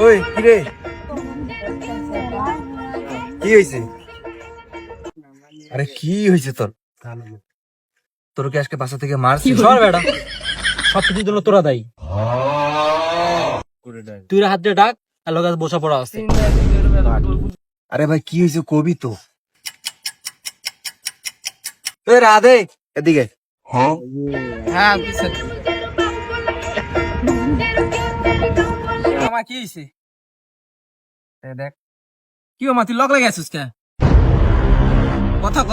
ওই কি রে, কি হয়েছে? আরে কি হয়েছে তোর? তোর কি আজকে বাসা থেকে মারছে? সর বেটা, সব কিছুর জন্য তোরা দায়ী। তুই হাত দিয়ে ডাক, আর লোক বসা পড়া আছে। আরে ভাই কি হয়েছে কবি তো। এ রাধে এদিকে। হ্যাঁ আমার কি হয়েছে দেখ, কি মা তুই লগ লাগে আছিস কে? কথা ক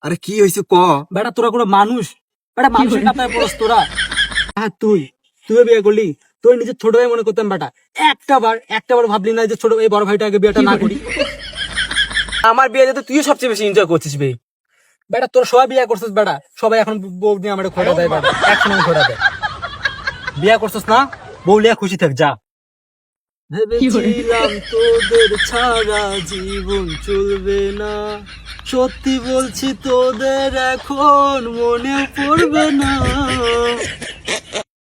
আরে কি হয়েছে ক। বেটা, তোরা কোনো মানুষ? বেটা মানুষের কাতায় পড়স তোরা। হ্যাঁ তুই বিয়ে করলি, তোর নিজের ছোট ভাই মনে করতাম বেটা। একটা বার ভাবলি না যে ছোট এই বড় ভাইটাকে বিয়েটা না করি? আমার বিয়ে যেতে তুই সবচেয়ে বেশি এনজয় করছিস বে। বেটা তোর সবাই বিয়ে করছিস বেটা, সবাই এখন বউ নিয়ে আমার খোঁড়া দেয় বেটা, একসঙ্গে খোঁড়া দেয়। বিয়ে করছিস না, বউ লিয়া খুশি থাক যা। ভেবেছিলাম তোদের ছাড়া জীবন চলবে না, সত্যি বলছি তোদের এখন মনে পড়বে না।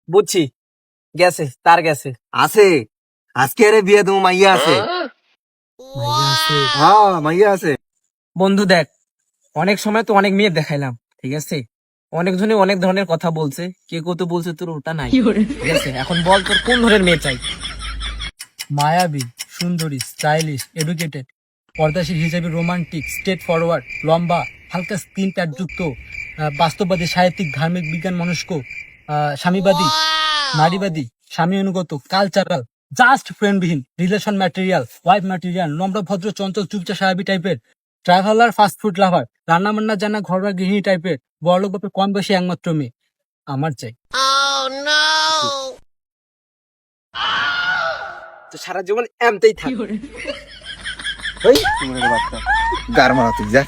বুঝছি, গেছে তার গেছে। আছে আজকে আরে বিয়ে দেবো, মাইয়া আছে। হ্যাঁ মাইয়া আছে। বন্ধু দেখ, অনেক সময় তো অনেক মেয়ে দেখাইলাম, ঠিক আছে? অনেকজনই অনেক ধরনের কথা বলছে, কেউ তো বলছে তোর ওটা নাই, ঠিক আছে? এখন বল তোর কোন ধরনের মেয়ে চাই? মায়াবী, সুন্দরী, স্টাইলিশ, এডুকেটেড, পর্দাশীল হিসেবে রোমান্টিক, স্ট্রেট ফরওয়ার্ড, লম্বা, হালকা স্কিন প্যাড যুক্ত, বাস্তববাদী, সাহিত্যিক, ধার্মিক, বিজ্ঞান মনস্ক, স্বামীবাদী, নারীবাদী, স্বামী অনুগত, কালচারাল, জাস্ট ফ্রেন্ডবিহীন, রিলেশন ম্যাটেরিয়াল, ওয়াইফ ম্যাটেরিয়াল, নম্র, ভদ্র, চঞ্চল, চুপচাপ, সাহাবি টাইপের, ট্রাভেলার, ফাস্ট ফুড লাভার, রান্না বান্না জানা, ঘরোয়া গৃহিণী টাইপের, বড়লোক বাপের কম বেশি একমাত্র মেয়ে আমার চাই। তো সারা জীবন এমতেই থাক। ওই গার মারা তুই যা।